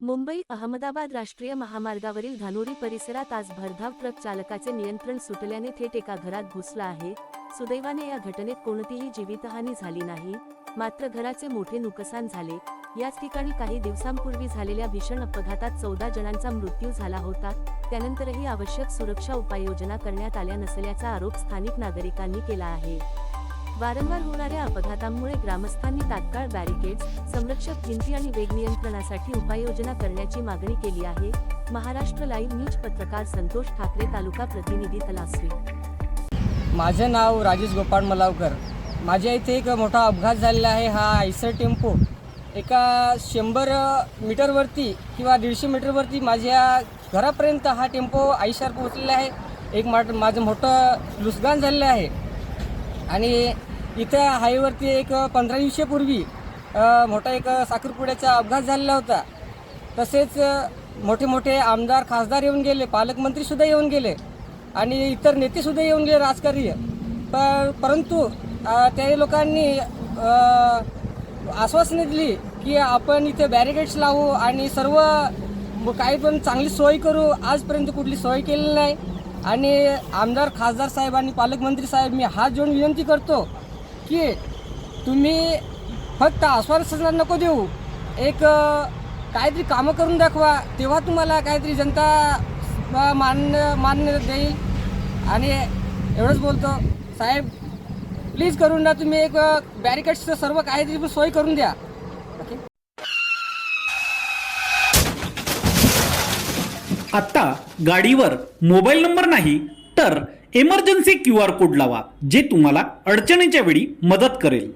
मुंबई अहमदाबाद राष्ट्रीय महामार्गावरील धानोरी परिसरात आज भरधाव ट्रक चालकाचे नियंत्रण सुटल्याने थेट एका घरात घुसला आहे। सुदैवाने या घटनेत कोणतीही जीवितहानी झाली नाही, मात्र घराचे मोठे नुकसान झाले। याच ठिकाणी काही दिवसांपूर्वी झालेल्या भीषण अपघातात 14 जणांचा मृत्यू झाला होता। त्यानंतरही आवश्यक सुरक्षा उपाययोजना करण्यात आल्या नसल्याचा आरोप स्थानिक नागरिकांनी केला आहे। वारंवार होणाऱ्या अपघातांमुळे ग्रामस्थांनी तात्काळ बॅरिकेड्स, संरक्षक भिंती आणि वेग नियंत्रणासाठी उपाययोजना करण्याची मागणी केली आहे। महाराष्ट्र लाईव्ह न्यूज पत्रकार संतोष ठाकरे, तालुका प्रतिनिधी तलासरी। माझे नाव राजेश गोपाळ मलावकर। माझ्या इथे एक मोठा अपघात झालेला आहे। हा आयसर टेम्पो एका 100 मीटरवरती किंवा 150 मीटरवरती माझ्या घरापर्यंत हा टेम्पो आयसर पोहोचलेला आहे। एक माझं मोठं नुकसान झालेलं आहे आणि इथं हायवेवरती एक 15 दिवसापूर्वी मोठा एक साखरपुड्याचा अपघात झालेला होता। तसेच मोठे मोठे आमदार खासदार येऊन गेले, पालकमंत्रीसुद्धा येऊन गेले आणि इतर नेतेसुद्धा येऊन गेले राजकारणी। परंतु त्या लोकांनी आश्वासने दिली की आपण इथे बॅरिकेड्स लावू आणि सर्व काही पण चांगली सोय करू। आजपर्यंत कुठली सोय केलेली नाही आणि आमदार खासदार साहेब आणि पालकमंत्री साहेब, मी हात जोडून विनंती करतो की तुम्ही फक्त आश्वासन नको देऊ, एक काहीतरी कामं करून दाखवा, तेव्हा तुम्हाला काहीतरी जनता मान्य देईल। आणि एवढंच बोलतो साहेब, प्लीज करून द्या तुम्ही, एक बॅरिकेड्सचं सर्व काहीतरी सोय करून द्या। आता गाडीवर मोबाईल नंबर नाही तर इमर्जन्सी QR कोड लावा, जे तुम्हाला अडचणीच्या वेळी मदत करेल।